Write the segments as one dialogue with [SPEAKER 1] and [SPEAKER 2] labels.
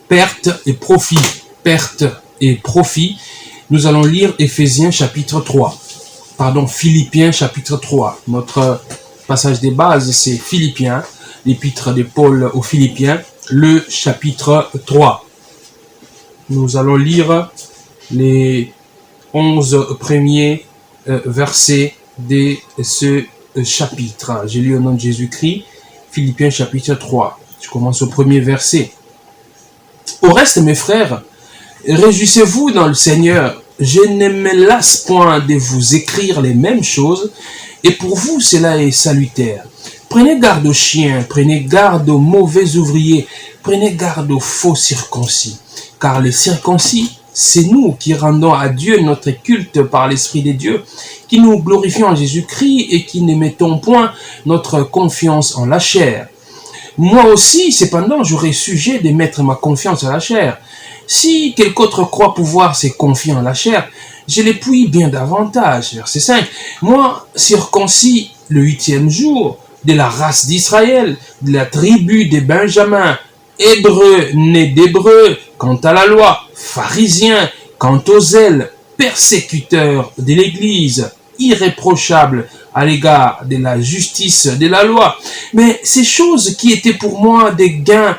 [SPEAKER 1] Perte et profit. Perte et profit. Nous allons lire Éphésiens chapitre 3. Philippiens chapitre 3. Notre passage des bases, c'est Philippiens, l'épître de Paul aux Philippiens, le chapitre 3. Nous allons lire les 11 premiers versets de ce chapitre. J'ai lu au nom de Jésus-Christ, Philippiens chapitre 3. Je commence au premier verset. Au reste, mes frères, réjouissez-vous dans le Seigneur. Je ne me lasse point de vous écrire les mêmes choses, et pour vous cela est salutaire. Prenez garde aux chiens, prenez garde aux mauvais ouvriers, prenez garde aux faux circoncis. Car les circoncis, c'est nous qui rendons à Dieu notre culte par l'Esprit de Dieu, qui nous glorifions en Jésus-Christ et qui ne mettons point notre confiance en la chair. Moi aussi, cependant, j'aurais sujet de mettre ma confiance en la chair. Si quelque autre croit pouvoir se confier en la chair, je l'appuie bien davantage. Verset 5. Moi, circoncis le 8e jour, de la race d'Israël, de la tribu de Benjamin, hébreu né d'hébreu, quant à la loi, pharisien, quant aux zèles, persécuteur de l'Église, irréprochable à l'égard de la justice de la loi. Mais ces choses qui étaient pour moi des gains,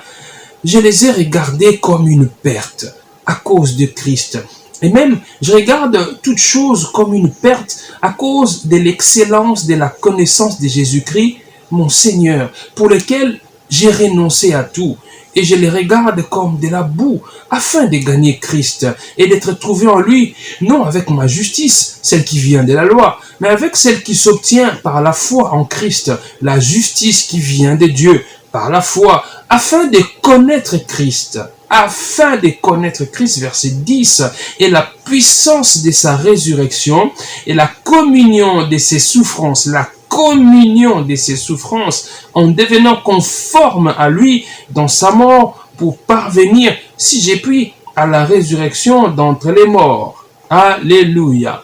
[SPEAKER 1] je les ai regardées comme une perte à cause de Christ. Et même, je regarde toutes choses comme une perte à cause de l'excellence de la connaissance de Jésus-Christ, mon Seigneur, pour lequel j'ai renoncé à tout. Et je les regarde comme de la boue, afin de gagner Christ et d'être trouvé en lui, non avec ma justice, celle qui vient de la loi, mais avec celle qui s'obtient par la foi en Christ, la justice qui vient de Dieu, par la foi, afin de connaître Christ. Afin de connaître Christ, verset 10, et la puissance de sa résurrection, et la communion de ses souffrances, communion de ses souffrances en devenant conforme à lui dans sa mort pour parvenir, si j'ai pu, à la résurrection d'entre les morts. Alléluia.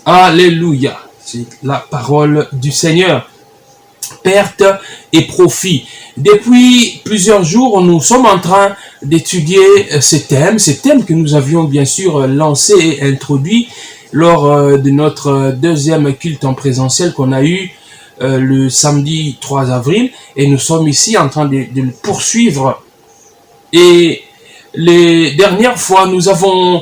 [SPEAKER 1] Alléluia. C'est la parole du Seigneur. Perte et profit. Depuis plusieurs jours, nous sommes en train d'étudier ces thèmes que nous avions bien sûr lancé et introduit lors de notre deuxième culte en présentiel qu'on a eu le samedi 3 avril, et nous sommes ici en train de le poursuivre. Et les dernières fois, nous avons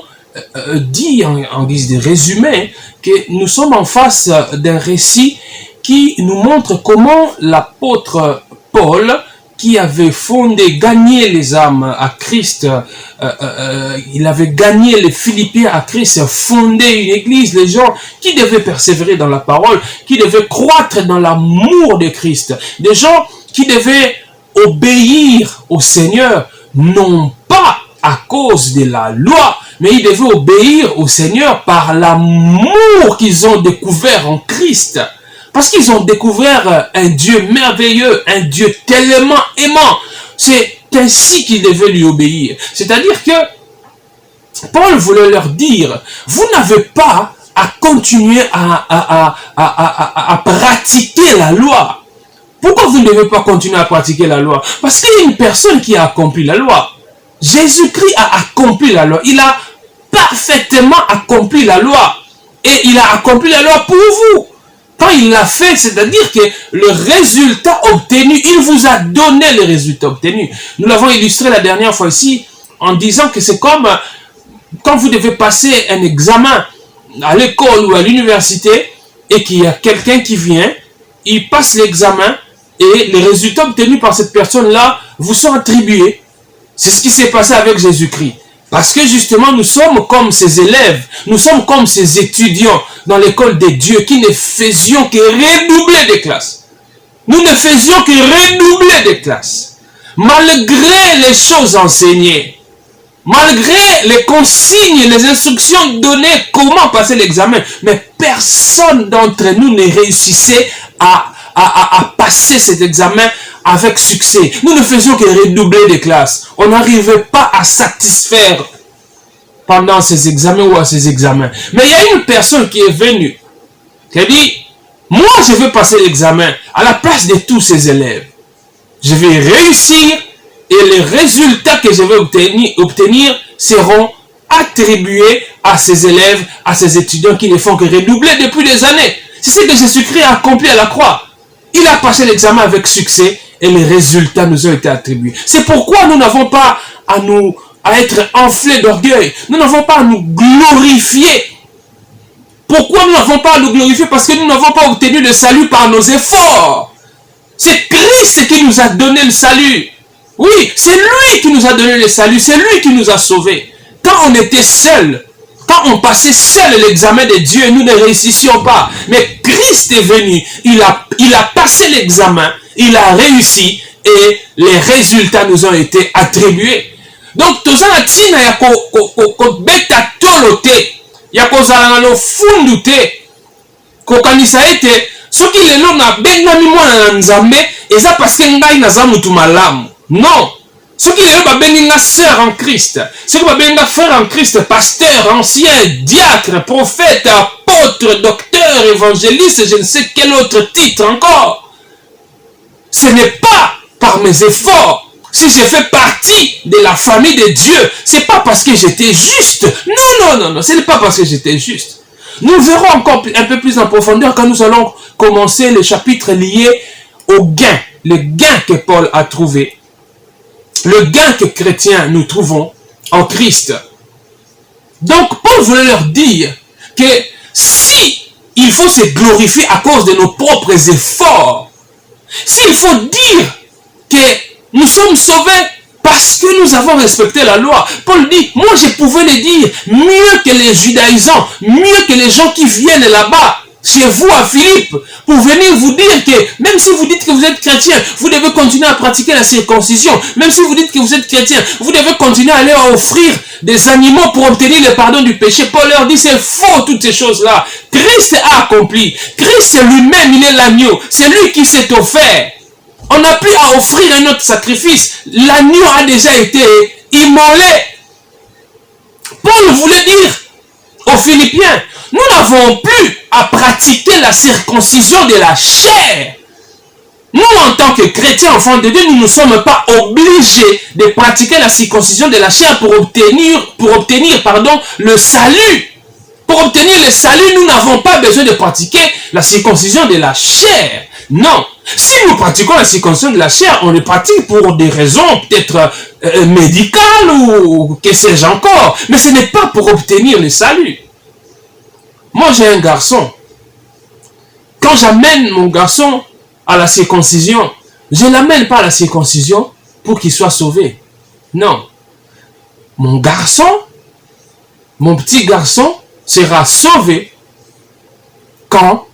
[SPEAKER 1] dit en guise de résumé que nous sommes en face d'un récit qui nous montre comment l'apôtre Paul, qui avait gagné les âmes à Christ, il avait gagné les Philippiens à Christ, fondé une église, les gens qui devaient persévérer dans la parole, qui devaient croître dans l'amour de Christ, des gens qui devaient obéir au Seigneur, non pas à cause de la loi, mais ils devaient obéir au Seigneur par l'amour qu'ils ont découvert en Christ. Parce qu'ils ont découvert un Dieu merveilleux, un Dieu tellement aimant. C'est ainsi qu'ils devaient lui obéir. C'est-à-dire que Paul voulait leur dire, vous n'avez pas à continuer à pratiquer la loi. Pourquoi vous ne devez pas continuer à pratiquer la loi? Parce qu'il y a une personne qui a accompli la loi. Jésus-Christ a accompli la loi. Il a parfaitement accompli la loi. Et il a accompli la loi pour vous. Quand il l'a fait, c'est-à-dire que le résultat obtenu, il vous a donné le résultat obtenu. Nous l'avons illustré la dernière fois ici en disant que c'est comme quand vous devez passer un examen à l'école ou à l'université et qu'il y a quelqu'un qui vient, il passe l'examen et les résultats obtenus par cette personne-là vous sont attribués. C'est ce qui s'est passé avec Jésus-Christ. Parce que justement, nous sommes comme ces élèves, nous sommes comme ces étudiants dans l'école de Dieu qui ne faisions que redoubler des classes. Nous ne faisions que redoubler des classes. Malgré les choses enseignées, malgré les consignes, les instructions données, comment passer l'examen, mais personne d'entre nous ne réussissait à passer cet examen avec succès. Nous ne faisions que redoubler des classes. On n'arrivait pas à satisfaire pendant ces examens ou à ces examens. Mais il y a une personne qui est venue, qui a dit, moi je vais passer l'examen à la place de tous ces élèves. Je vais réussir et les résultats que je vais obtenir seront attribués à ces élèves, à ces étudiants qui ne font que redoubler depuis des années. C'est ce que Jésus-Christ a accompli à la croix. Il a passé l'examen avec succès et les résultats nous ont été attribués. C'est pourquoi nous n'avons pas à être enflés d'orgueil. Nous n'avons pas à nous glorifier. Pourquoi nous n'avons pas à nous glorifier? Parce que nous n'avons pas obtenu le salut par nos efforts. C'est Christ qui nous a donné le salut. Oui, c'est lui qui nous a donné le salut. C'est lui qui nous a sauvés. Quand on était seul, quand on passait seul l'examen de Dieu, nous ne réussissions pas. Mais Christ est venu. Il a passé l'examen. Il a réussi. Et les résultats nous ont été attribués. Donc, tozana tina ya ko beta tolote. Ya ko zalana no fundute. Ko kanisa ete. Soki lelo na bengami mwana na nzambe. Eza parce que ngai naza mutu malamu. Non. Ceux qui sont bénis sœur en Christ, ceux qui sont bénis frère en Christ, pasteur, ancien, diacre, prophète, apôtre, docteur, évangéliste, je ne sais quel autre titre encore. Ce n'est pas par mes efforts. Si je fais partie de la famille de Dieu, ce n'est pas parce que j'étais juste. Non, ce n'est pas parce que j'étais juste. Nous verrons encore un peu plus en profondeur quand nous allons commencer le chapitre lié au gain, le gain que Paul a trouvé. Le gain que chrétiens nous trouvons en Christ. Donc, Paul voulait leur dire que si il faut se glorifier à cause de nos propres efforts, s'il faut dire que nous sommes sauvés parce que nous avons respecté la loi, Paul dit, moi je pouvais le dire mieux que les judaïsants, mieux que les gens qui viennent là-bas, chez vous à Philippe, pour venir vous dire que même si vous dites que vous êtes chrétien, vous devez continuer à pratiquer la circoncision. Même si vous dites que vous êtes chrétien, vous devez continuer à aller offrir des animaux pour obtenir le pardon du péché. Paul leur dit, c'est faux toutes ces choses-là. Christ a accompli. Christ lui-même, il est l'agneau. C'est lui qui s'est offert. On n'a plus à offrir un autre sacrifice. L'agneau a déjà été immolé. Paul voulait dire aux Philippiens, nous n'avons plus à pratiquer la circoncision de la chair. Nous, en tant que chrétiens, enfants de Dieu, nous ne sommes pas obligés de pratiquer la circoncision de la chair pour obtenir le salut. Pour obtenir le salut, nous n'avons pas besoin de pratiquer la circoncision de la chair. Non. Si nous pratiquons la circoncision de la chair, on le pratique pour des raisons peut-être médicales ou que sais-je encore. Mais ce n'est pas pour obtenir le salut. Moi, j'ai un garçon. Quand j'amène mon garçon à la circoncision, je ne l'amène pas à la circoncision pour qu'il soit sauvé. Non. Mon garçon, mon petit garçon, sera sauvé quand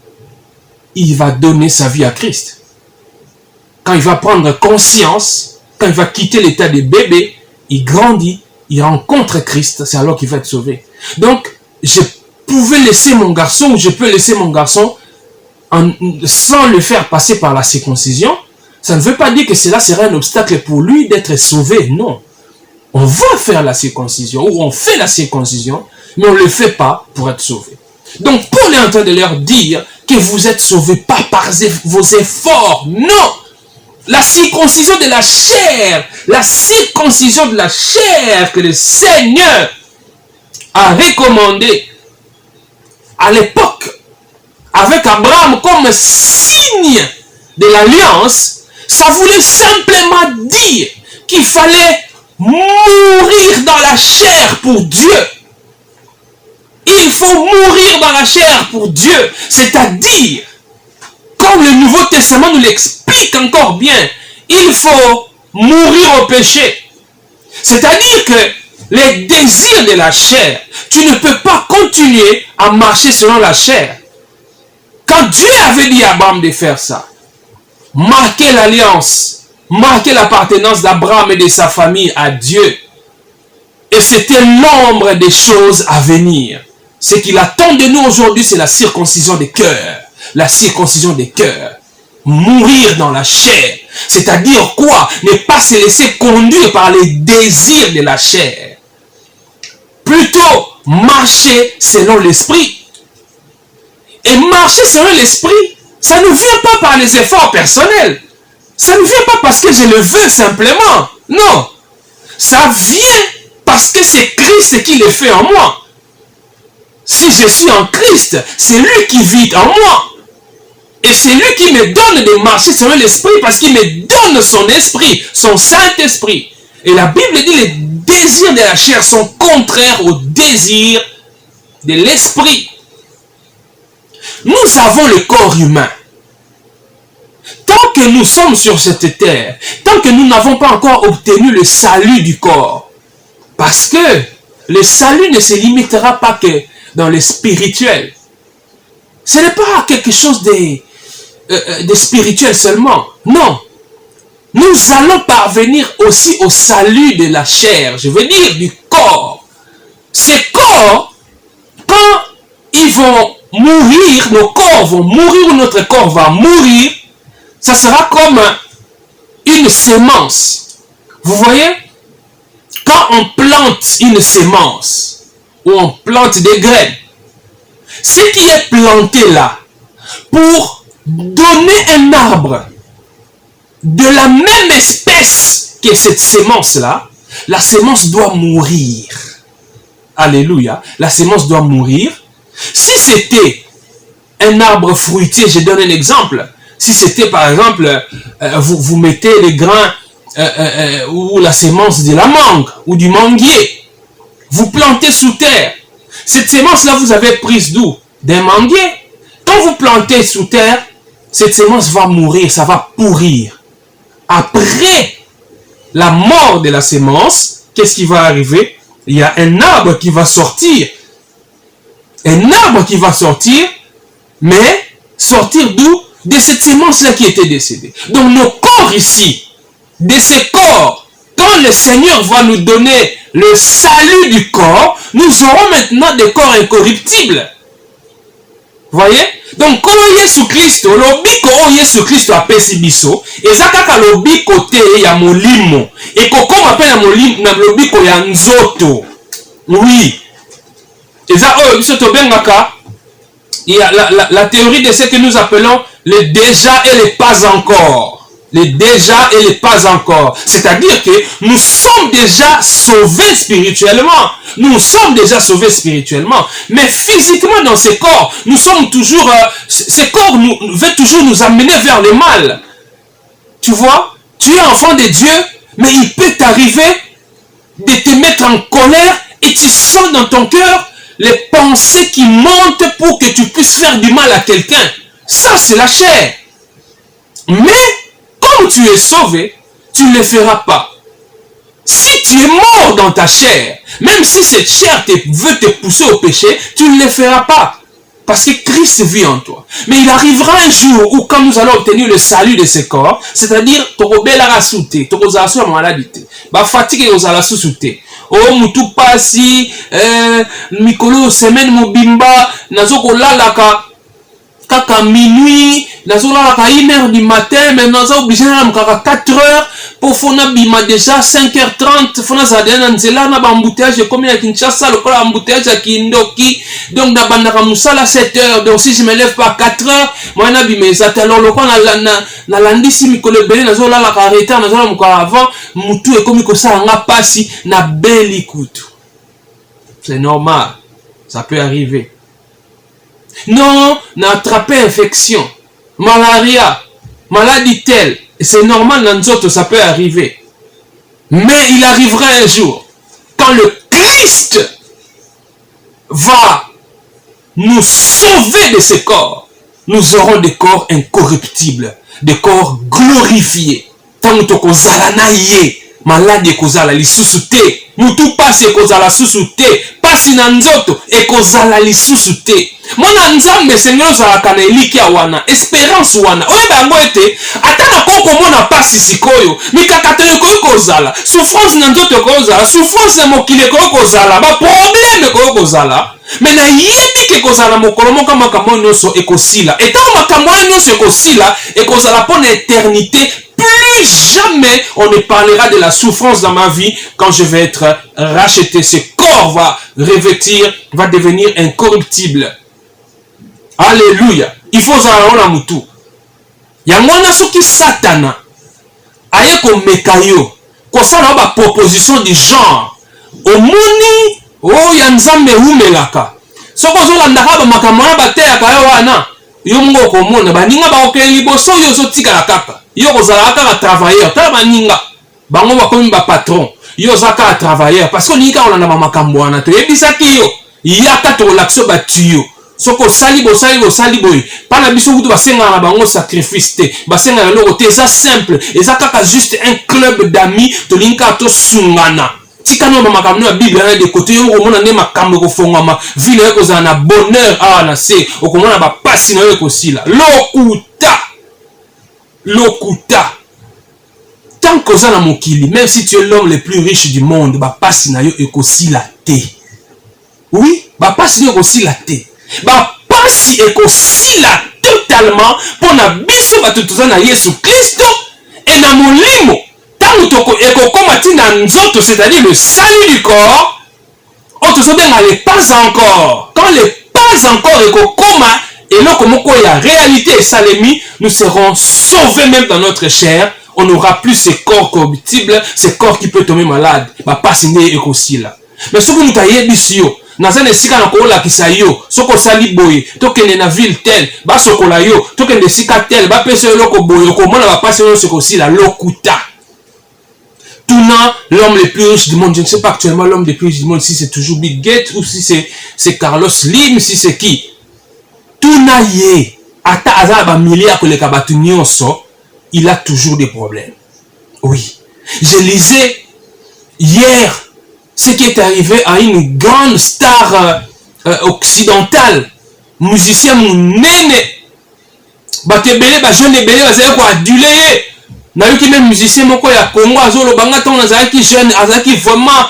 [SPEAKER 1] il va donner sa vie à Christ. Quand il va prendre conscience, quand il va quitter l'état de bébé, il grandit, il rencontre Christ, c'est alors qu'il va être sauvé. Donc, je pouvais laisser mon garçon, ou je peux laisser mon garçon sans le faire passer par la circoncision. Ça ne veut pas dire que cela sera un obstacle pour lui d'être sauvé, non. On va faire la circoncision, ou on fait la circoncision, mais on ne le fait pas pour être sauvé. Donc Paul est en train de leur dire que vous êtes sauvés pas par vos efforts, non. La circoncision de la chair que le Seigneur a recommandé à l'époque avec Abraham comme signe de l'alliance, ça voulait simplement dire qu'il fallait mourir dans la chair pour Dieu. Il faut mourir dans la chair pour Dieu, c'est-à-dire, comme le Nouveau Testament nous l'explique encore bien, il faut mourir au péché. C'est-à-dire que les désirs de la chair, tu ne peux pas continuer à marcher selon la chair. Quand Dieu avait dit à Abraham de faire ça, marquer l'alliance, marquer l'appartenance d'Abraham et de sa famille à Dieu, et c'était l'ombre des choses à venir. Ce qu'il attend de nous aujourd'hui, c'est la circoncision des cœurs. La circoncision des cœurs. Mourir dans la chair. C'est-à-dire quoi? Ne pas se laisser conduire par les désirs de la chair. Plutôt marcher selon l'esprit. Et marcher selon l'esprit, ça ne vient pas par les efforts personnels. Ça ne vient pas parce que je le veux simplement. Non, ça vient parce que c'est Christ qui le fait en moi. Si je suis en Christ, c'est lui qui vit en moi. Et c'est lui qui me donne de marcher selon l'esprit parce qu'il me donne son esprit, son Saint-Esprit. Et la Bible dit les désirs de la chair sont contraires aux désirs de l'esprit. Nous avons le corps humain. Tant que nous sommes sur cette terre, tant que nous n'avons pas encore obtenu le salut du corps, parce que le salut ne se limitera pas que dans le spirituel. Ce n'est pas quelque chose de spirituel seulement. Non. Nous allons parvenir aussi au salut de la chair, je veux dire du corps. Ces corps, quand ils vont mourir, nos corps vont mourir ou notre corps va mourir, ça sera comme une semence. Vous voyez? Quand on plante une semence, ou on plante des graines, ce qui est planté là, pour donner un arbre de la même espèce que cette semence-là, la semence doit mourir. Alléluia. La semence doit mourir. Si c'était un arbre fruitier, je donne un exemple. Si c'était par exemple, vous mettez les grains ou la semence de la mangue ou du manguier, vous plantez sous terre. Cette semence-là, vous avez prise d'où? D'un manguier. Quand vous plantez sous terre, cette semence va mourir, ça va pourrir. Après la mort de la semence, qu'est-ce qui va arriver? Il y a un arbre qui va sortir. Un arbre qui va sortir, mais sortir d'où? De cette semence-là qui était décédée. Donc nos corps ici, de ces corps, quand le Seigneur va nous donner le salut du corps, nous aurons maintenant des corps incorruptibles. Voyez? Donc, quand Yesu Christo, lobiko o Yesu Christo apesi biso, ezakaka lobiko te ya molimo. Et kokoma pe na molimo na lobiko ya nzoto. Oui. Eza o biso to bengaka, il y a la théorie de ce que nous appelons le déjà et le pas encore. Le déjà et le pas encore. C'est-à-dire que nous sommes déjà sauvés spirituellement. Nous sommes déjà sauvés spirituellement. Mais physiquement dans ces corps, nous sommes toujours... ces corps veulent toujours nous amener vers le mal. Tu vois? Tu es enfant de Dieu, mais il peut t'arriver de te mettre en colère et tu sens dans ton cœur les pensées qui montent pour que tu puisses faire du mal à quelqu'un. Ça, c'est la chair. Mais... comme tu es sauvé, tu ne le feras pas. Si tu es mort dans ta chair, même si cette chair veut te pousser au péché, tu ne le feras pas. Parce que Christ vit en toi. Mais il arrivera un jour où quand nous allons obtenir le salut de ce corps, c'est-à-dire, torobela rasute, torozalasu maladité, ba fatigue ozalasu sute. Oh mutu pasi, mikolo semaine mobimba, nazoko lalaka, kaka minuit, nazolalaka 1h du matin, mais nazo obligé na kaka 4h pour fona bima déjà 5h30, fona zadena na nzela na ba embouteillage comme ya Kinshasa, le kola embouteillage ya Kindoki, donc na bandaka musala 7h, donc si je me lève pas à 4h, moi na bima ezata alors le kola na landisi mikolo belé nazolalaka retard nazola mukala avant, mutu ekomi kosala nga pasi na beli kutu. C'est normal, ça peut arriver. Non, n'a attrapé infection, malaria, maladie telle. C'est normal, dans nous autres, ça peut arriver. Mais il arrivera un jour, quand le Christ va nous sauver de ce corps, nous aurons des corps incorruptibles, des corps glorifiés. Tant que nous allons malade ekozala lisusu te, mutu pasi ekozala susu te, pasi na nzoto ekozala lisusu te. Mwana nzambe sengelo ozalaka na eliki wana, espérance wana. Oyeba yango ete ataka koko mona pasi sikoyo, mikakatelo ekoki kozala, souffrance na nzoto ekoki kozala, souffrance na mokili ekoki kozala, ba problème ekoki kozala. Mais na yebi ke kozala mokolo moko makambo nyonso ekosila. Etango makambo nyonso ekosila, ekozala pour l'éternité. Plus jamais on ne parlera de la souffrance dans ma vie quand je vais être racheté. Ce corps va revêtir, va devenir incorruptible. Alléluia. Il faut zala na mutu. Ya mwana soki satana aye ko mekayo kosala ba proposition du genre omoni o ya nzambe humelaka soko ozolandaka bamakambo wana bateyaka yo wana yo mongo okomona baninga bakokele liboso yo ozotikala kaka yo kozalaka kaka travailleur tala baninga bango bakomi bapatron yo oza kaka travailleur parce que olingi kaka kolanda bamakambo wana toyebisaki yo yaka tokolakisa batuyo soko osali boye mpana biso kutu basengaka na bango sacrifice te basengaka eloko te eza simple eza kaka juste un club d'amis tolingi kaka tosungana tika no bamakambo ya bible na de côté yo okomona nde makambo ekofongama vie na yo ekozala na bonheur awa na se okomona bapasi na yo ekosila lokuta tant koza na mokili même si tu es l'homme le plus riche du monde bapasi na yo ekosila te oui bapasi na yo ekosila te bapasi ekosila totalement mpona biso bato toza na yesu kristo e na molimo ntango ekokoma ntina nzoto c'est-à-dire le salut du corps oyo tozobenga le pas encore quand le pas encore ekokoma eloko moko ya réalité esalemi nous serons sauvés même dans notre chair on n'aura plus ce corps corruptible ce corps qui peut tomber malade bapasi nde ekosila mais soki moto ayebisi yo naza na esika na koolakisa yo soki osali boye tokende na ville tel basokola yo tokende esika tel bapesa yo eloko boye okomona bapasi nyonso ekosila lokuta tuna l'homme le plus riche du monde je ne sais pas actuellement l'homme le plus riche du monde si c'est toujours Bill Gates ou si c'est Carlos Slim si c'est qui tuna ye ata aza na bamilliard koleka bato nyonso il a toujours des problèmes oui je lisais hier ce qui est arrivé à une grande star occidentale, musicien monene, bato ebele bajeune ebele bazali koadule nayoki même musicien moko ya Congo azolobanga ntango nazalaki jeune azalaki vraiment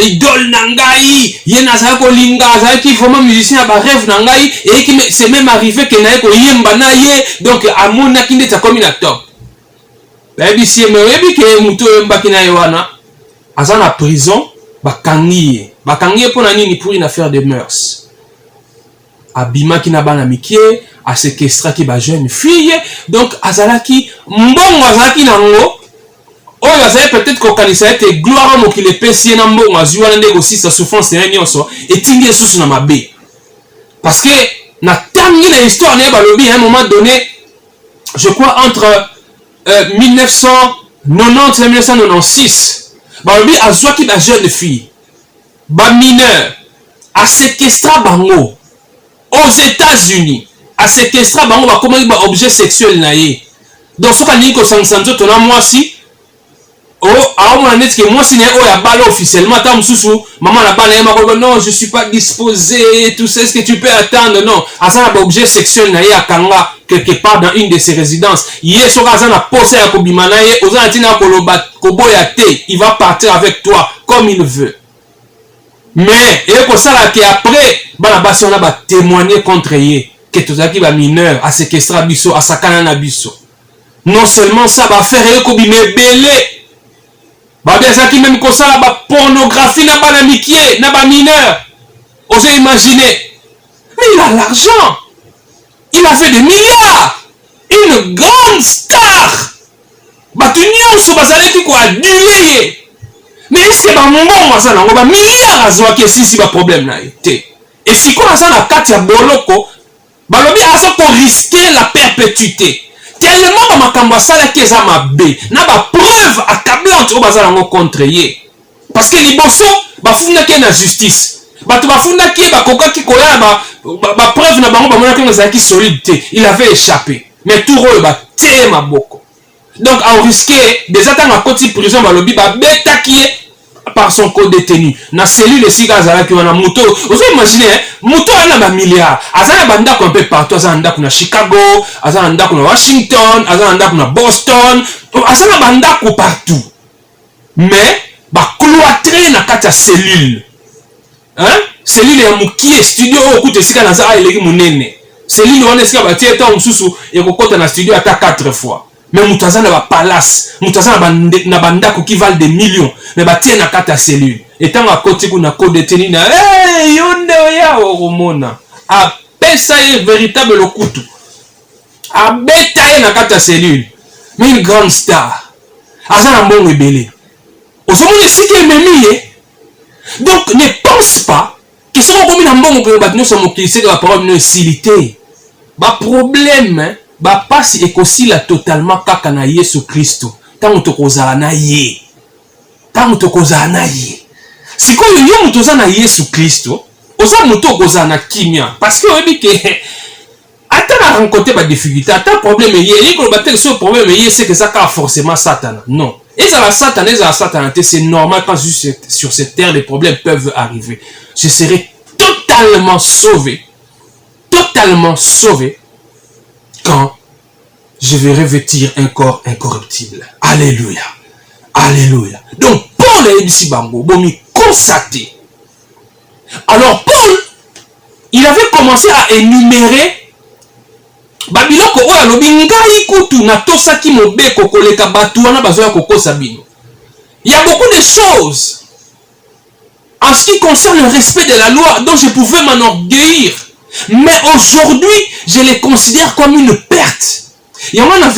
[SPEAKER 1] idole na ngai ye nazalaki kolinga azalaki vraiment musicien ya barêve na ngai eyeki c'est même arrivé ke naye koyemba na ye donc amonaki ndeti akomi na top bayebisi ye me oyebi ke moto oyembaki na ye wana aza na prison bakangi ye mpona nini pour une affaire de mœurs abimaki na bana mikie asekestraki bajeune fille donc azalaki mbongo azalaki nango oyo azali peut-être kokanisa ete gloire mokili epesi ye na mbongo azwi wana nde ekosisa souffrance na ye nyonso etingi lisusu na mabe parce que na tangi na histoire na ye balobi à un moment donné je crois entre 1990 et 1996 balobi azwaki bajeune fille bamineur asekestra bango aux États-Unis asekestra bango bakomaki baobjet sexuel na ye donc soki alingi kosangisa nzoto na mwasi aomona neti ke mwasi na ye oyo abala officiellement ata mosusu mama na bana ye makoloba non je suis pas disposé tout ça est-ce que tu peux attendre non aza na baobjet sexuel na ye akanga quelque part dans une de ses résidences ye soki aza na posa ya kobima na ye oza na ntina koloba koboya te il va partir avec toi comme il veut mais ekosalaki après bana basi wana batémoigner contre ye ke tozalaki bamineur asekestra biso asakana na biso non seulement ça baaffaire ekobima ebele babi azalaki même kosala bapornographie na bana mikie na bamineur ozo imaginer mais il a l'argent il a fait des milliards une grande star bato nyonso bazalaki koadule ye mais eske bambongo aza nango bamilliard azwaki esisi baproblème na ye te esikoyo aza na kati ya boloko balobi aza koriske la perpétuité tellement bamakambo asalaki eza mabe na bapreuve accablante oyo baza nango contre ye parce que liboso bafundaki ye na justice bato bafundaki ye bakokaki koya na bapreuve na bango bamonaki yango ezalaki solide te il avait échappé mais tour oyo bateye maboko donc aoriske déjà ntango akoti prison balobi babetaki ye par son co-détenu na cellule esika azalaki wana moto ozo imagine moto aza na bamilliard aza na bandako un peu partout aza na ndako na Chicago aza na ndako na Washington aza na ndako na Boston aza na bandako partout mais bacloître na kati ya cellule cellule ya mokie studio oyo okuta esika naza eleki monene cellule wana esika batie ntango mosusu ekokota na studio ata 4 fois mais moto aza na bapalace moto aza na bandako qui valent des millions mais batie na kati ya cellule etango akoti kuna co-détenu na yo nde oya okomona apesa ye véritable lokutu abeta ye na kati ya cellule mais une grande star aza na mbongo ebele Au moment où c'est qu'il est donc ne pense pas que si on combine un bon nous sommes qui c'est la parole de facilité. Ba problème, ba passe et aussi la totalement kaka na Yesu Kristo. Tant to kozala na ye. Tant to kozala na ye. Si ko yo mutoza na Yesu Kristo, oza muto kozala na kimia parce que on dit que attends à rencontrer des difficultés, attends problème il ko battre ce problème c'est que ça a forcément Satan. Non. Et ça la Satan, c'est normal quand sur cette terre les problèmes peuvent arriver. Je serai totalement sauvé quand je vais revêtir un corps incorruptible. Alléluia. Alléluia. Donc Paul et Bissibango bomi constaté. Alors Paul, il avait commencé à énumérer Babiloko oya lobi ngai kutu na tosaki mobeko koleka batu wana bazoya kokosa bino. Il y a beaucoup de choses en ce qui concerne le respect de la loi dont je pouvais m'enorgueillir. Mais aujourd'hui, je les considère comme une perte. Il y a un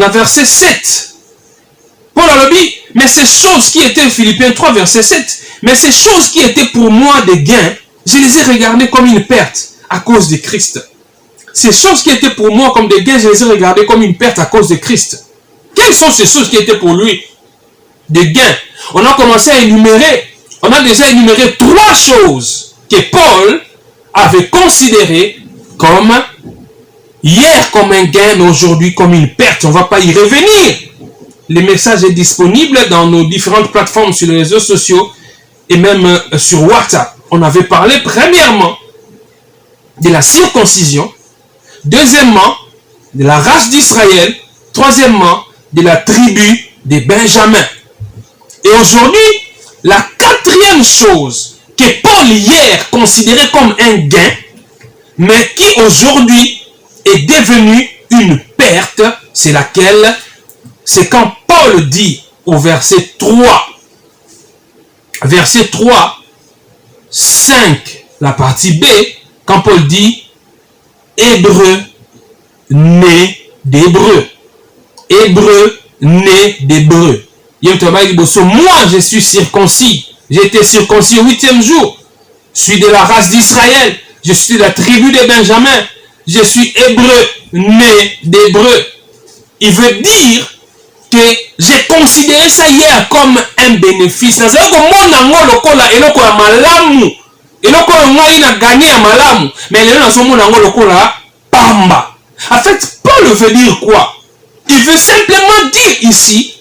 [SPEAKER 1] verset 7. Paul a dit, mais ces choses qui étaient Philippiens 3, verset 7, mais ces choses qui étaient pour moi des gains, je les ai regardées comme une perte à cause de Christ. Ces choses qui étaient pour moi comme des gains, je les ai regardées comme une perte à cause de Christ. Quelles sont ces choses qui étaient pour lui des gains? On a commencé à énumérer, on a déjà énuméré 3 choses que Paul avait considérées comme hier comme un gain, mais aujourd'hui comme une perte. On ne va pas y revenir. Le message est disponible dans nos différentes plateformes sur les réseaux sociaux et même sur WhatsApp. On avait parlé premièrement de la circoncision, deuxièmement de la race d'Israël, troisièmement de la tribu de Benjamin. Et aujourd'hui, la 4e chose que Paul hier considérait comme un gain, mais qui aujourd'hui est devenue une perte, c'est laquelle? C'est quand Paul dit au verset 3, 5, la partie B, quand Paul dit Hébreu né d'Hébreu. Hébreu né d'Hébreu. Moi je suis circoncis. J'ai été circoncis au 8e jour. Je suis de la race d'Israël. Je suis de la tribu de Benjamin. Je suis hébreu né d'Hébreu. Il veut dire que j'ai considéré ça hier comme un bénéfice. En fait, Paul veut dire quoi? Il veut simplement dire ici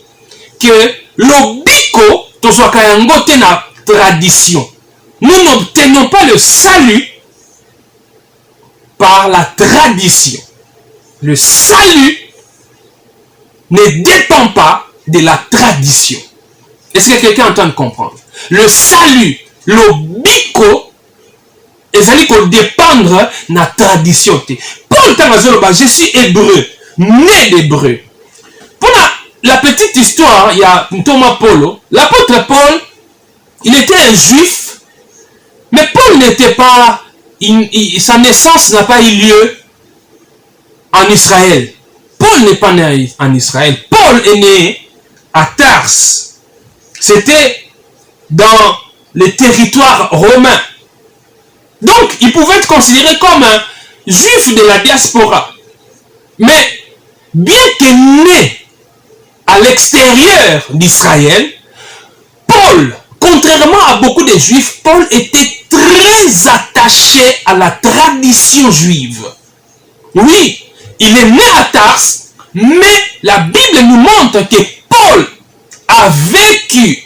[SPEAKER 1] que l'obiko tozokayangote na tradition. Nous n'obtenons pas le salut par la tradition. Le salut ne dépend pas de la tradition. Est-ce que quelqu'un entend de comprendre? Le salut, l'obiko, ezali ko dépendre de la tradition. Paul Tamazoloba, je suis hébreu, né d'hébreu. Pour la petite histoire, il y a Thomas Paulo. L'apôtre Paul, il était un juif, mais Paul n'était pas, sa naissance n'a pas eu lieu en Israël. Paul n'est pas né en Israël. Paul est né à Tars. C'était dans les territoires romains. Donc, il pouvait être considéré comme un juif de la diaspora. Mais, bien que né à l'extérieur d'Israël, Paul, contrairement à beaucoup de juifs, Paul était très attaché à la tradition juive. Oui, il est né à Tars, mais la Bible nous montre que Paul a vécu,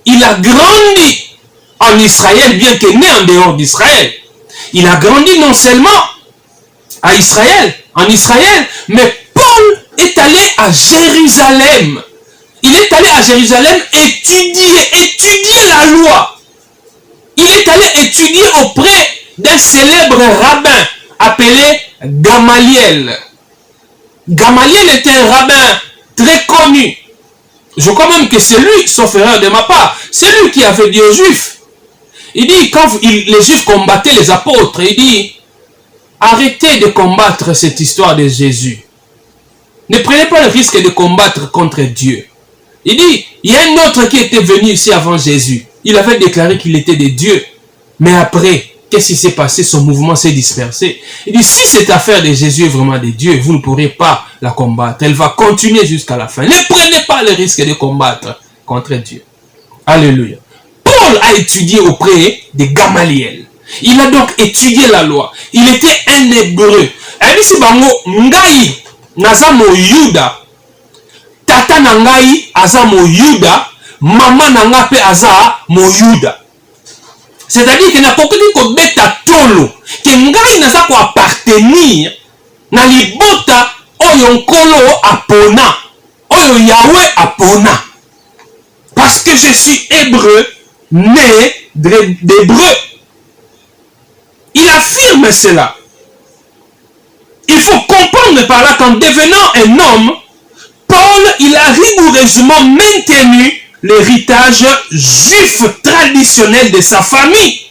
[SPEAKER 1] il a grandi en Israël, bien que né en dehors d'Israël. Il a grandi non seulement à Israël, en Israël, mais Paul est allé à Jérusalem. Il est allé à Jérusalem étudier la loi. Il est allé étudier auprès d'un célèbre rabbin appelé Gamaliel. Gamaliel était un rabbin très connu. Je crois même que c'est lui, sauf erreur de ma part, c'est lui qui avait dit aux Juifs. Il dit, quand les Juifs combattaient les apôtres, il dit, arrêtez de combattre cette histoire de Jésus. Ne prenez pas le risque de combattre contre Dieu. Il dit, il y a un autre qui était venu ici avant Jésus. Il avait déclaré qu'il était des dieux. Mais après, qu'est-ce qui s'est passé? Son mouvement s'est dispersé. Il dit, si cette affaire de Jésus est vraiment des dieux, vous ne pourrez pas la combattre. Elle va continuer jusqu'à la fin. Ne prenez pas le risque de combattre contre Dieu. Alléluia. Paul a étudié auprès de Gamaliel. Il a donc étudié la loi. Il était un hébreu. Il dit, si bango, ngai, naza mo Yuda, tata na ngai aza mo Yuda, mama na nga pe aza mo Yuda. C'est-à-dire que nakoki kobeta tolo, que ngai naza ko appartenir na libota oyo nkolo apona, oyo Yahweh apona. Parce que je suis hébreu, né d'hébreu. Il affirme cela. Il faut comprendre par là qu'en devenant un homme, Paul, il a rigoureusement maintenu l'héritage juif traditionnel de sa famille.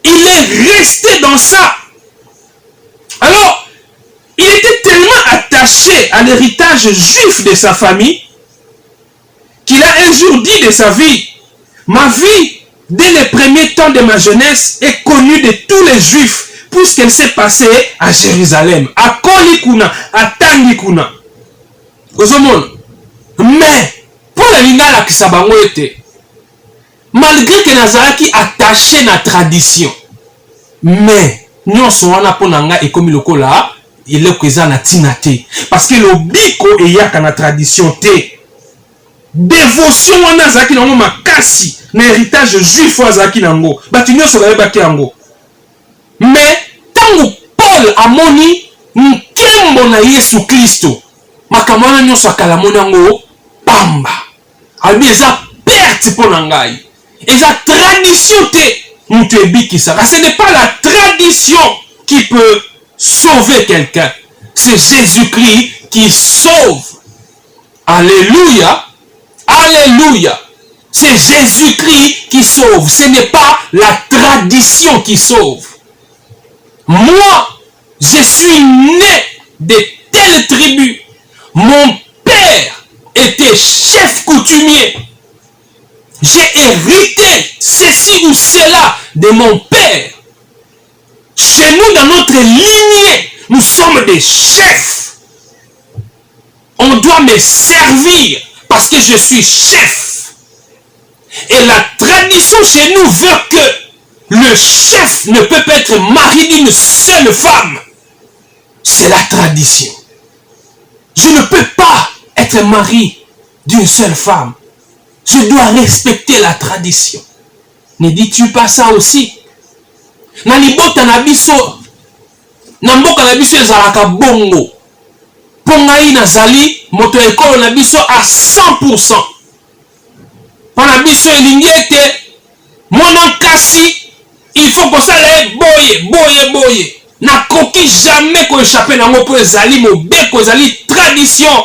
[SPEAKER 1] Il est resté dans ça. Alors, il était tellement attaché à l'héritage juif de sa famille qu'il a un jour dit de sa vie, ma vie, dès les premiers temps de ma jeunesse, est connue de tous les juifs, puisqu'elle s'est passée à Jérusalem, à Kolikuna, à Tangikuna. Mais, pour la lingala qui s'abango était, malgré que Nazaraki attaché na tradition, mais, nous sommes en ponanga et comme le kola, il est présent na tinate. Parce que le biko et yaka na tradition te. Dévotion wana zaki nango makasi na héritage juif wa zaki nango batu nyonso bayebaki yango. Mais tango Paul amoni nkembo na Yesu Kristo makambo wana nyonso akalamoni yango pamba albi eza perte mpo na ngai eza tradition te mutu ebikisaka. Ce n'est pas la tradition qui peut sauver quelqu'un, c'est Jésus-Christ qui sauve. Alléluia. Alléluia. C'est Jésus-Christ qui sauve. Ce n'est pas la tradition qui sauve. Moi, je suis né de telle tribu. Mon père était chef coutumier. J'ai hérité ceci ou cela de mon père. Chez nous, dans notre lignée, nous sommes des chefs. On doit me servir. Parce que je suis chef. Et la tradition chez nous veut que le chef ne peut pas être marié d'une seule femme. C'est la tradition. Je ne peux pas être marié d'une seule femme. Je dois respecter la tradition. Ne dis-tu pas ça aussi? Nalibota nabiso, namboka nabiso ezalaka bongo. Pongai nazali moto ekolo na biso à 100%. Pana biso elingi ete mwana kasi il faut que ça le boye. Na koki jamais ko échapper nango po ezali mobeko ezali tradition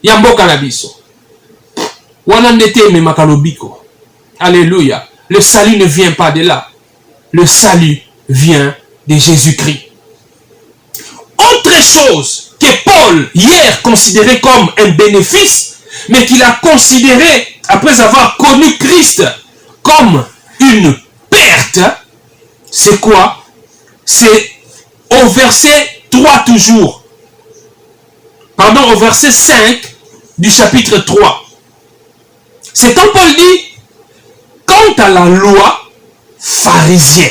[SPEAKER 1] ya mboka na biso. Wana ndete me makalobiko. Alléluia. Le salut ne vient pas de là. Le salut vient de Jésus-Christ. Autre chose que Paul hier considérait comme un bénéfice, mais qu'il a considéré après avoir connu Christ comme une perte, c'est quoi? C'est au verset 3 toujours. Pardon, au verset 5 du chapitre 3. C'est quand Paul dit, quant à la loi pharisien.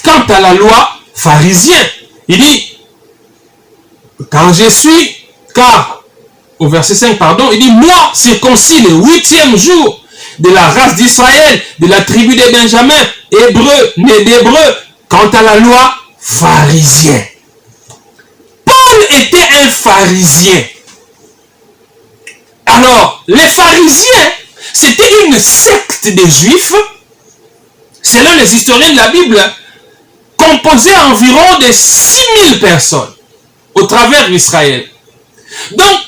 [SPEAKER 1] Quant à la loi pharisien, il dit, car, au verset 5, pardon, il dit, moi, circoncis le 8e jour de la race d'Israël, de la tribu de Benjamin, hébreu, né d'hébreu, quant à la loi, pharisien. Paul était un pharisien. Alors, les pharisiens, c'était une secte des juifs, selon les historiens de la Bible, composée environ de 6000 personnes au travers d'Israël. Donc,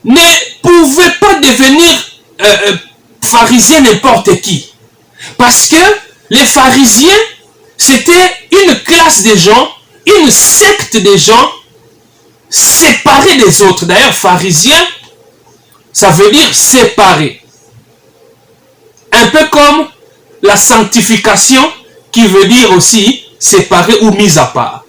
[SPEAKER 1] ne pouvait pas devenir pharisien n'importe qui. Parce que les pharisiens, c'était une classe de gens, une secte de gens séparé des autres. D'ailleurs, pharisien, ça veut dire séparé. Un peu comme la sanctification qui veut dire aussi séparé ou mis à part.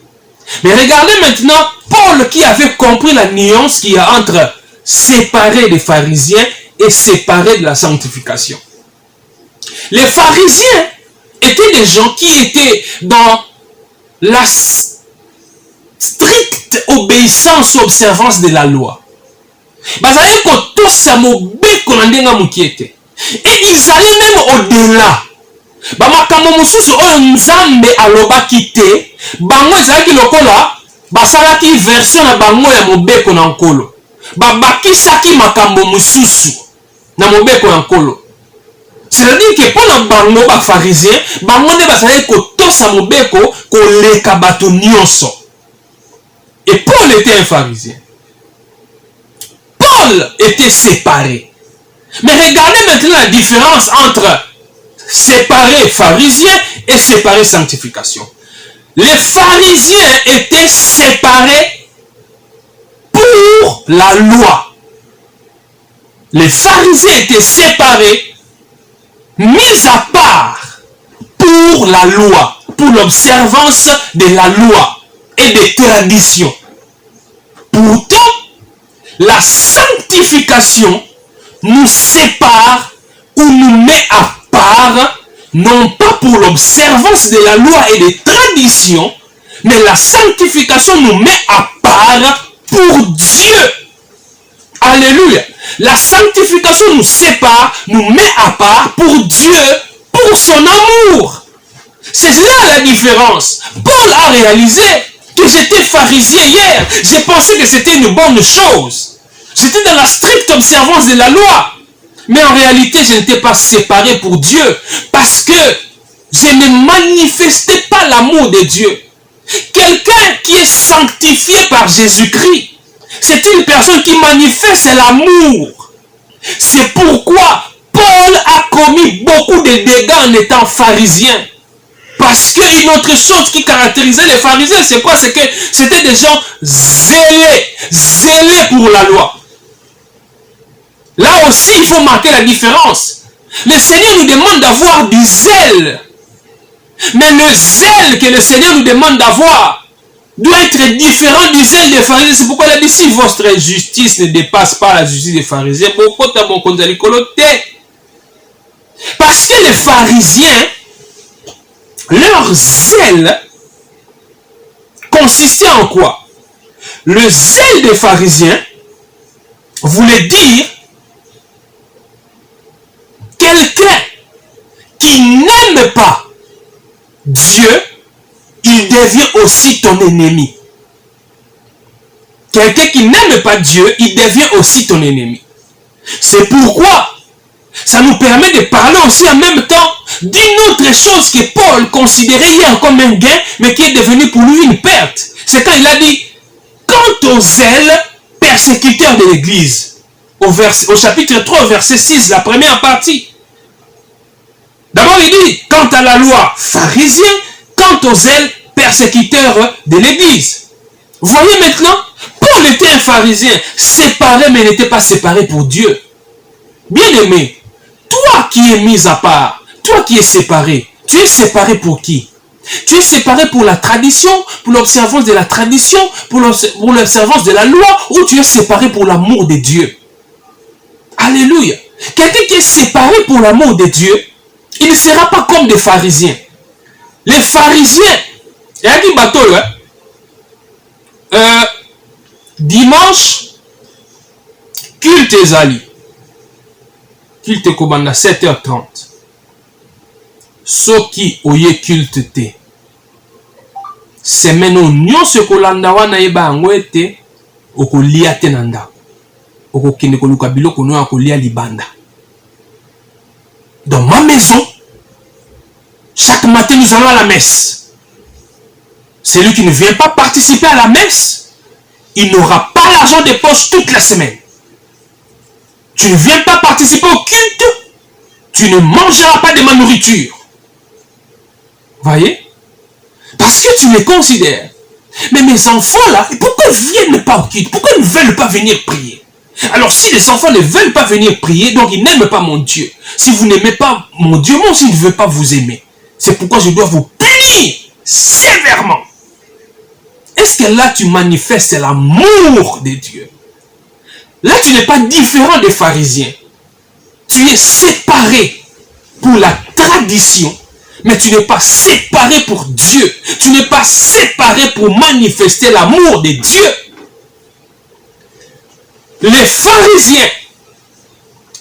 [SPEAKER 1] Mais regardez maintenant Paul qui avait compris la nuance qu'il y a entre séparé des pharisiens et séparé de la sanctification. Les pharisiens étaient des gens qui étaient dans la stricte obéissance ou observance de la loi. Et ils allaient même au-delà. Bamakambo mususu oyo nzambe alobaki te, bango ezalaki lokola basalaki version na bango ya mobeko na nkolo. Babakisaki makambo mususu na mobeko ya nkolo. C'est-à-dire que pour na bango ba pharisien, bango nde basalaki kotosa mobeko koleka bato nyonso. Et Paul était un pharisien. Paul était séparé. Mais regardez maintenant la différence entre séparé pharisien et séparé sanctification. Les pharisiens étaient séparés pour la loi. Les pharisiens étaient séparés, mis à part pour la loi, pour l'observance de la loi et des traditions. Pourtant, la sanctification nous sépare ou nous met à part, non pas pour l'observance de la loi et des traditions, mais la sanctification nous met à part pour Dieu. Alléluia. La sanctification nous sépare, nous met à part pour Dieu, pour son amour. C'est là la différence. Paul a réalisé que j'étais pharisien hier. J'ai pensé que c'était une bonne chose. J'étais dans la stricte observance de la loi. Mais en réalité, je n'étais pas séparé pour Dieu. Parce que je ne manifestais pas l'amour de Dieu. Quelqu'un qui est sanctifié par Jésus-Christ, c'est une personne qui manifeste l'amour. C'est pourquoi Paul a commis beaucoup de dégâts en étant pharisien. Parce qu'une autre chose qui caractérisait les pharisiens, c'est quoi? C'est que c'était des gens zélés pour la loi. Là aussi, il faut marquer la différence. Le Seigneur nous demande d'avoir du zèle. Mais le zèle que le Seigneur nous demande d'avoir doit être différent du zèle des pharisiens. C'est pourquoi il a dit, si votre justice ne dépasse pas la justice des pharisiens, parce que les pharisiens, leur zèle consistait en quoi? Le zèle des pharisiens voulait dire quelqu'un qui n'aime pas Dieu, il devient aussi ton ennemi. Quelqu'un qui n'aime pas Dieu, il devient aussi ton ennemi. C'est pourquoi ça nous permet de parler aussi en même temps d'une autre chose que Paul considérait hier comme un gain, mais qui est devenu pour lui une perte. C'est quand il a dit, quant au zèle persécuteur de l'Église, au chapitre 3, verset 6, la première partie. D'abord, il dit, quant à la loi, pharisien, quant au zèle persécuteur de l'Église. Voyez maintenant, Paul était un pharisien, séparé, mais il n'était pas séparé pour Dieu. Bien-aimé, toi qui es mis à part, toi qui es séparé, tu es séparé pour qui? Tu es séparé pour la tradition, pour l'observance de la tradition, pour l'observance de la loi, ou tu es séparé pour l'amour de Dieu? Alléluia. Quelqu'un qui est séparé pour l'amour de Dieu, il ne sera pas comme des pharisiens. Les pharisiens, il y a dit bateau, dimanche, culte ezali. Culte kobanda 7h30. Soki oye culte te. Semaine nyonso kolanda wana yeba yango ete okolia te na ndako. Okokende koluka biloko no akolia libanda. Dans ma maison, chaque matin nous allons à la messe. Celui qui ne vient pas participer à la messe, il n'aura pas l'argent de poche toute la semaine. Tu ne viens pas participer au culte, tu ne mangeras pas de ma nourriture. Voyez? Parce que tu les considères. Mais mes enfants là, pourquoi ils ne viennent pas au culte? Pourquoi ils ne veulent pas venir prier? Alors si les enfants ne veulent pas venir prier, donc ils n'aiment pas mon Dieu. Si vous n'aimez pas mon Dieu, moi aussi je ne veux pas vous aimer. C'est pourquoi je dois vous punir sévèrement. Est-ce que là tu manifestes l'amour de Dieu? Là tu n'es pas différent des pharisiens. Tu es séparé pour la tradition, mais tu n'es pas séparé pour Dieu. Tu n'es pas séparé pour manifester l'amour de Dieu. Les pharisiens,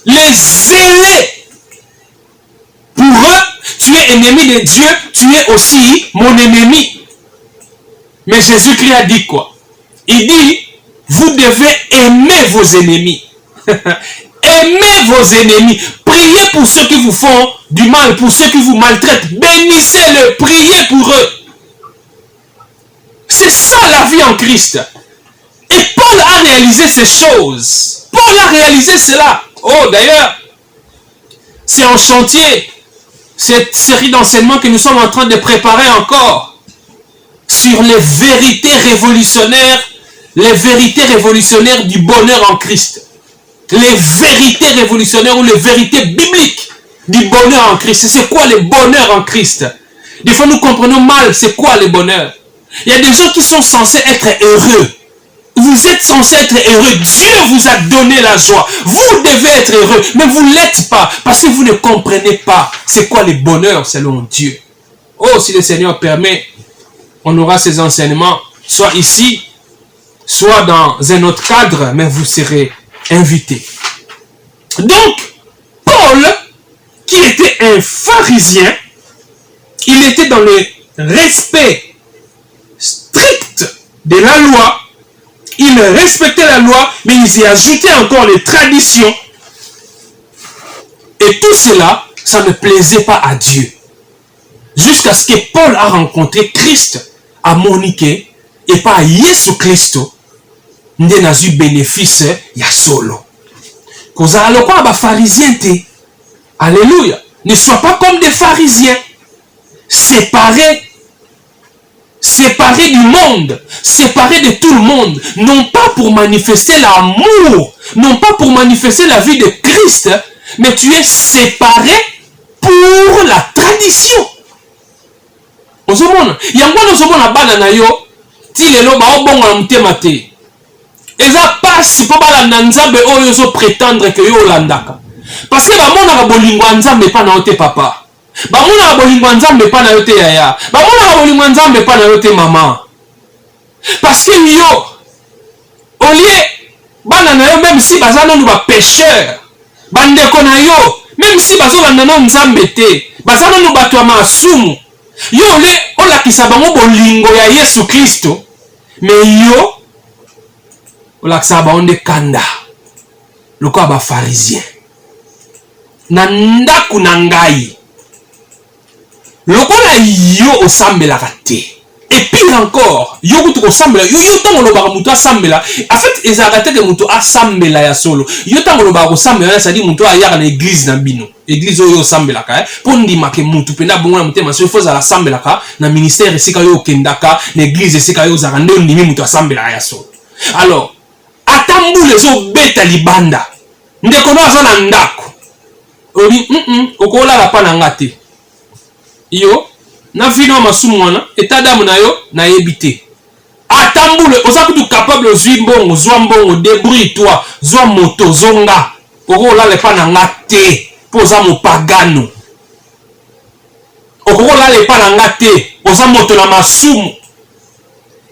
[SPEAKER 1] les zélés, pour eux, tu es ennemi de Dieu, tu es aussi mon ennemi. Mais Jésus-Christ a dit quoi? Il dit, vous devez aimer vos ennemis. Aimez vos ennemis. Priez pour ceux qui vous font du mal, pour ceux qui vous maltraitent. Bénissez-le, priez pour eux. C'est ça la vie en Christ. Et Paul a réalisé ces choses. Paul a réalisé cela. Oh, d'ailleurs, c'est en chantier. Cette série d'enseignements que nous sommes en train de préparer encore sur les vérités révolutionnaires du bonheur en Christ. Les vérités révolutionnaires ou les vérités bibliques du bonheur en Christ. C'est quoi le bonheur en Christ? Des fois, nous comprenons mal c'est quoi le bonheur. Il y a des gens qui sont censés être heureux. Vous êtes censé être heureux. Dieu vous a donné la joie. Vous devez être heureux. Mais vous ne l'êtes pas. Parce que vous ne comprenez pas c'est quoi le bonheur selon Dieu. Oh, si le Seigneur permet, on aura ces enseignements, soit ici, soit dans un autre cadre, mais vous serez invités. Donc, Paul, qui était un pharisien, il était dans le respect strict de la loi. Il respectait la loi, mais il y ajoutait encore les traditions. Et tout cela, ça ne plaisait pas à Dieu. Jusqu'à ce que Paul a rencontré Christ à Monique et pas Yesu Christo, nde n'a eu bénéfice ya solo. Kozala lokwa ba pharisien te. Alléluia. Ne sois pas comme des pharisiens. Séparés du monde, séparés de tout le monde, non pas pour manifester l'amour, non pas pour manifester la vie de Christ, mais tu es séparé pour la tradition. Ozomona, yango ozomona bana na yo, ti lelo ba obongo na mutema te. Eza passe po bala na nzambe oyo zo prétendre que yo landaka. Parce que ba mona ka bolingo nzambe pa na ote papa. Bamona bolingo nzambe pa na yote yaya. Bamona bolingo nzambe pa na yote maman. Parce que yo au lieu bana na yo même si bazana nous ba pécheur. Bandeko na yo même si bazo banda na nzambe te. Bazana nous bato masumu. Yo le olakisa bango bolingo ya Yesu Kristo. Mais yo olakisa bango kanda. Loko ba pharisien. Na ndaku na ngai. Lokola yo osambela te. Et pire encore, yo kutu osambela, yo tango lobaka mutu asambela. En fait, ezalaka te mutu asambela ya solo. Yo tango lobaka osambela, ça dit mutu ayaka na église na bino. Église oyo osambelaka, po ndima ke mutu penda bongo na mutema, so faut za asambelaka na ministère esika yo kendaka, l'église esika yo zaka ndo ndimi mutu asambela ya solo. Alors, atambule zo beta libanda. Ndeko no aza na ndako. Obi okola la pa na ngate. Yo na vino masumu wana etadamu na yo na yebite atambule oza kutu capable ozwi mbongo zwa mbongo débrouille toi zwa moto zonga okola le pa na ngate poza mopagano okola le pa na ngate oza moto na masumu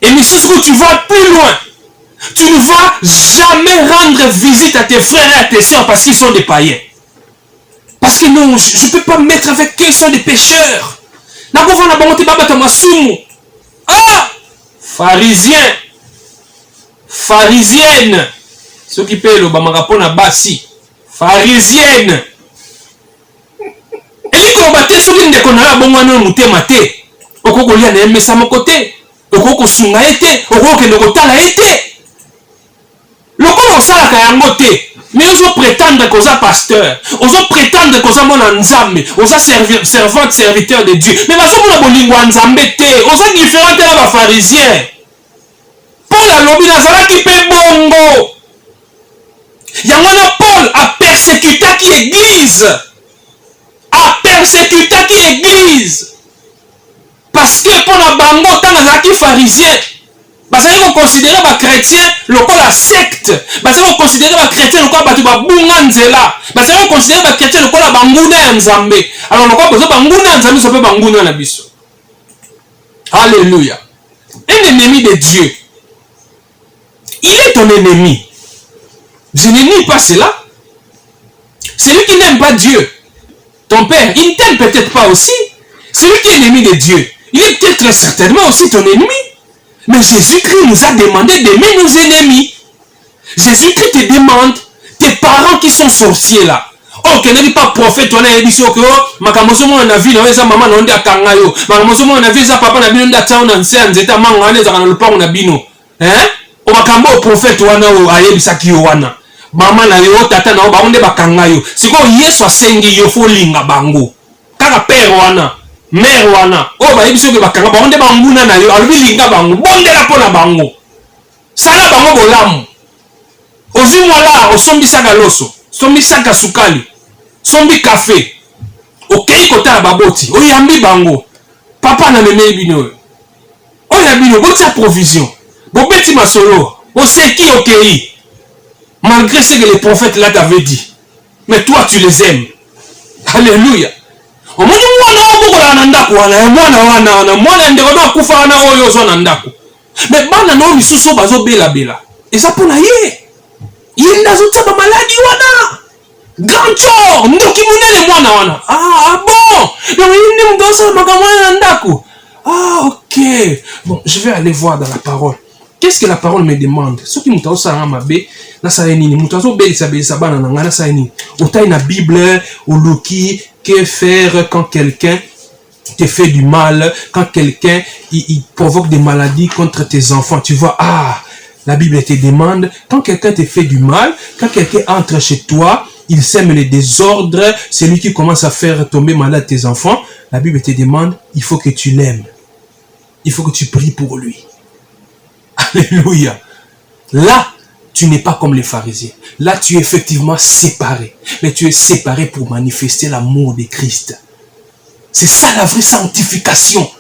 [SPEAKER 1] et Michel tu vas plus loin, tu ne vas jamais rendre visite à tes frères et à tes soeurs parce qu'ils sont des païens. Parce que non, je ne peux pas me mettre avec eux, ils sont des pécheurs. Ah! Pharisien, pharisienne, ceux qui paient le bamarapona basi, pharisienne. Et les combattants, ceux qui ne connaissent pas bon mutema te, okoko lia na emesa mokote, okoko sunga ete, okoko kende kotala ete. Lokolo osalaka yango te. Mais on prétendre qu'on est pasteur, on prétendre qu'on est mon nzambe, on est servante, serviteur de Dieu. Mais on est bolingo nzambe te, on est différent de la pharisien. Paul alobi nazalaki pe bongo. Yangwana Paul a persécuté qui église. A persécuté qui église. Parce que pour la bango, tant nazalaki pharisien. Parce qu'on considère les chrétiens la secte. Parce qu'on considère les chrétiens le bunga nzela. Parce qu'on considère les chrétiens la banguna nzambe. Alors le besoin banguna nzambe ça peut banguna na biso. Alléluia. Un ennemi de Dieu. Il est ton ennemi. Je ne nie pas cela. Celui qui n'aime pas Dieu, ton père, il ne t'aime peut-être pas aussi. Celui qui est ennemi de Dieu, il est peut-être très certainement aussi ton ennemi. Mais Jésus-Christ nous a demandé d'aimer nos ennemis. Jésus-Christ te demande, tes parents qui sont sorciers là. Oh, que n'est pas prophète, on a dit que makamoso mo na vie na weza mama na ndia kangayo. Makamoso mo na vie za papa na bino ndia tao na nse nzeta manga ne za kana lupango na bino. O makambo prophète wana o ayebisaki yo wana. Mama na yo tata na ba onde bakangayo. Siko Yesu asengi yo fo linga bango. Kaka père wana. Mère wana o ba yebiso ke bakanga ba onde banguna na yo alobi linga bango bonde la pona bango sala bango bolamu ozi mwala osombi saka loso sombi saka sukali sombi café okei kotala baboti oyambi bango papa na meme bino oya bino botia provision bobeti masolo oseki okei malgré ce que les prophètes là t'avaient dit mais toi tu les aimes. Alléluia. Omoni mwana obokola na ndako wana mwana ndeko do akufa na oyo zo na ndako. Mais bana no misusu bazo bela bela. Eza pona ye. Yenda zo tsaba maladi wana. Grand chor, ndoki munene mwana wana. Ah bon. Donc yindi mdosa makamwana na ndako. Ah OK. Bon, je vais aller voir dans la parole. Qu'est-ce que la parole me demande? Ce qui mutao sa mabe na sa nini mutao belisa belisa bana na ngana sa nini. Otai na Bible, oluki que faire quand quelqu'un te fait du mal, quand quelqu'un il provoque des maladies contre tes enfants. Tu vois, la Bible te demande, quand quelqu'un te fait du mal, quand quelqu'un entre chez toi, il sème les désordres, c'est lui qui commence à faire tomber malade tes enfants, la Bible te demande, il faut que tu l'aimes. Il faut que tu pries pour lui. Alléluia. Là, tu n'es pas comme les pharisiens. Là, tu es effectivement séparé. Mais tu es séparé pour manifester l'amour de Christ. C'est ça la vraie sanctification.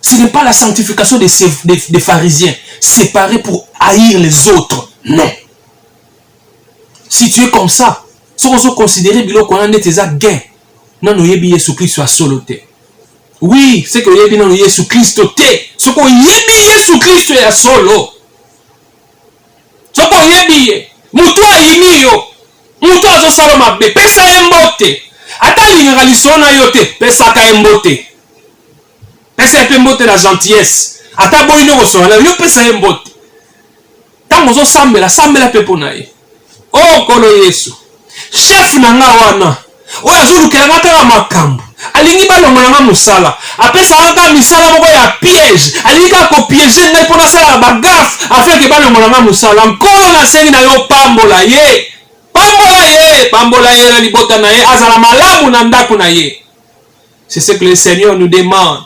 [SPEAKER 1] Ce n'est pas la sanctification des pharisiens. Séparé pour haïr les autres. Non. Si tu es comme ça, si on se considère que tu es gain, non, nous yebi Yesu Christ à soloté. Oui, c'est que yebi non Yesu Christ té. Ce qu'on yebi Yesu Christ est à solo. Soko yebi mutu ayimi yo mutu azosala mabe pesa embote ata lingaka liso na yo te pesaka embote pesa pe mbote na gentillesse ata boyi no kosola yo pesa embote tango ozosambela sambela pe pona ye o kolo Yesu chef na nga wana oyo azolukela nga kaka makambo alingi balongola nga mosala apesaka kaka misala moko ya piège alingi kaka kopiége ngai mpo nasala bagafe afin ke balongola nga mosala nkolo nasengi na yo pambola ye na libota na ye azala malamu na ndako na ye. C'est ce que le Seigneur nous demande.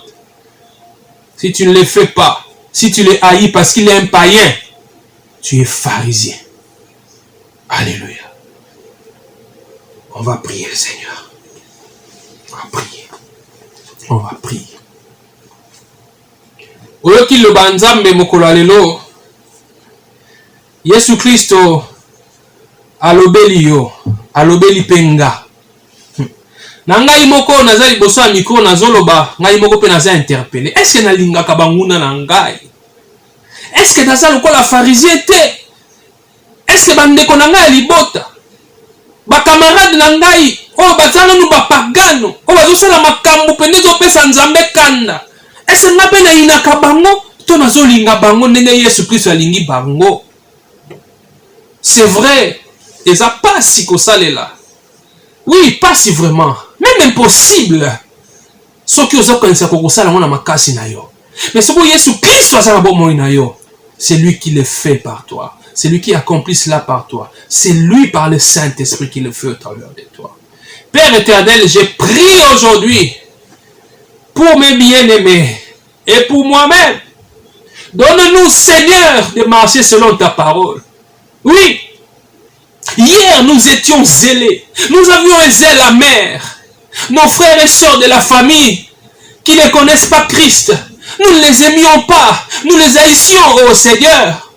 [SPEAKER 1] Si tu ne le fais pas, si tu le haïs parce qu'il est un païen, tu es pharisien. Alléluia. On va prier le Seigneur. On va prier. Oyoki lo banzambe mokolo alelo. Yesu Kristo alobeli yo, alobeli penga. Na ngai moko naza liboso ya micro nazoloba, ngai moko pe naza interpellé. Est-ce que nalingaka banguna na ngai? Est-ce que naza lokola pharisien te? Est-ce que bandeko na ngai libota? Ba camarade na ngai oyo bazana nu bapagano oyo bazosala makambo pende ezopesa nzambe kanda. Est-ce que nga mpe nayinaka bango to nazolinga bango ndenge Yesu Kristo alingi bango? C'est vrai, eza pasi kosalela. Oui, pasi vraiment, même impossible. Soki ozokanisa kokosala ngo na makasi na yo. Mais soki Yesu Kristo aza na bomoi na yo, c'est lui qui le fait par toi. C'est lui qui accomplit cela par toi. C'est lui par le Saint-Esprit qui le fait au travers de toi. Père éternel, j'ai prié aujourd'hui pour mes bien-aimés et pour moi-même. Donne-nous, Seigneur, de marcher selon ta parole. Oui, hier nous étions zélés. Nous avions un zèle amer. Nos frères et sœurs de la famille qui ne connaissent pas Christ, nous ne les aimions pas. Nous les haïssions, oh Seigneur.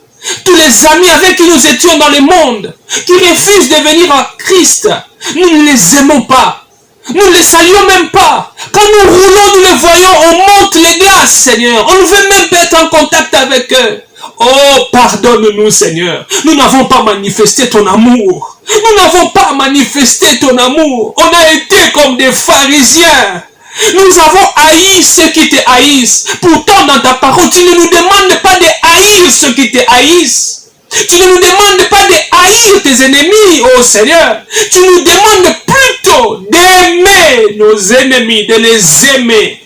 [SPEAKER 1] Tous les amis avec qui nous étions dans le monde, qui refusent de venir à Christ, nous ne les aimons pas. Nous ne les saluons même pas. Quand nous roulons, nous les voyons, on monte les glaces, Seigneur. On ne veut même pas être en contact avec eux. Oh, pardonne-nous, Seigneur. Nous n'avons pas manifesté ton amour. Nous n'avons pas manifesté ton amour. On a été comme des pharisiens. Nous avons haï ceux qui te haïssent. Pourtant, dans ta parole, tu ne nous demandes pas de haïr ceux qui te haïssent. Tu ne nous demandes pas de haïr tes ennemis, oh Seigneur. Tu nous demandes plutôt d'aimer nos ennemis, de les aimer,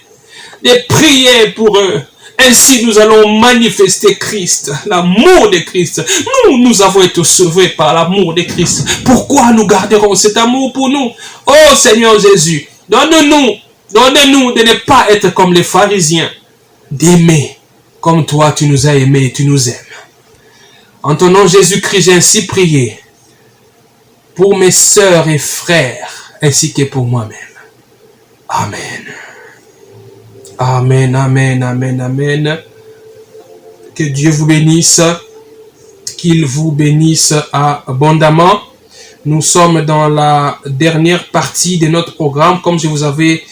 [SPEAKER 1] de prier pour eux. Ainsi, nous allons manifester Christ, l'amour de Christ. Nous avons été sauvés par l'amour de Christ. Pourquoi nous garderons cet amour pour nous? Oh Seigneur Jésus, donne-nous de ne pas être comme les pharisiens, d'aimer comme toi tu nous as aimés et tu nous aimes. En ton nom Jésus-Christ, j'ai ainsi prié pour mes sœurs et frères, ainsi que pour moi-même. Amen. Amen, amen, amen, amen. Que Dieu vous bénisse, qu'il vous bénisse abondamment. Nous sommes dans la dernière partie de notre programme, comme je vous avais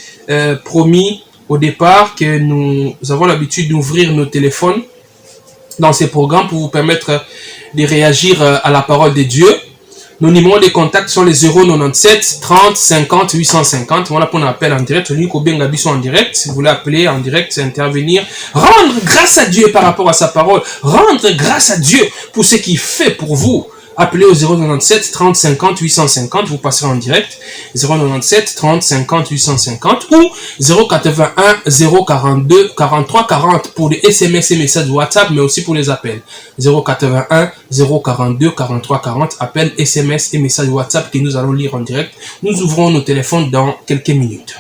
[SPEAKER 1] promis au départ, que nous avons l'habitude d'ouvrir nos téléphones dans ces programmes pour vous permettre de réagir à la parole de Dieu. Nos numéros de contact sont les 097 30 50 850. Voilà pour un appel en direct. Celui qui a en direct, si vous voulez appeler en direct, c'est intervenir. Rendre grâce à Dieu par rapport à sa parole. Rendre grâce à Dieu pour ce qu'il fait pour vous. Appelez au 097 30 50 850, vous passerez en direct. 097 30 50 850 ou 081 042 43 40 pour les SMS et messages WhatsApp, mais aussi pour les appels. 081 042 43 40, appels, SMS et messages WhatsApp que nous allons lire en direct. Nous ouvrons nos téléphones dans quelques minutes.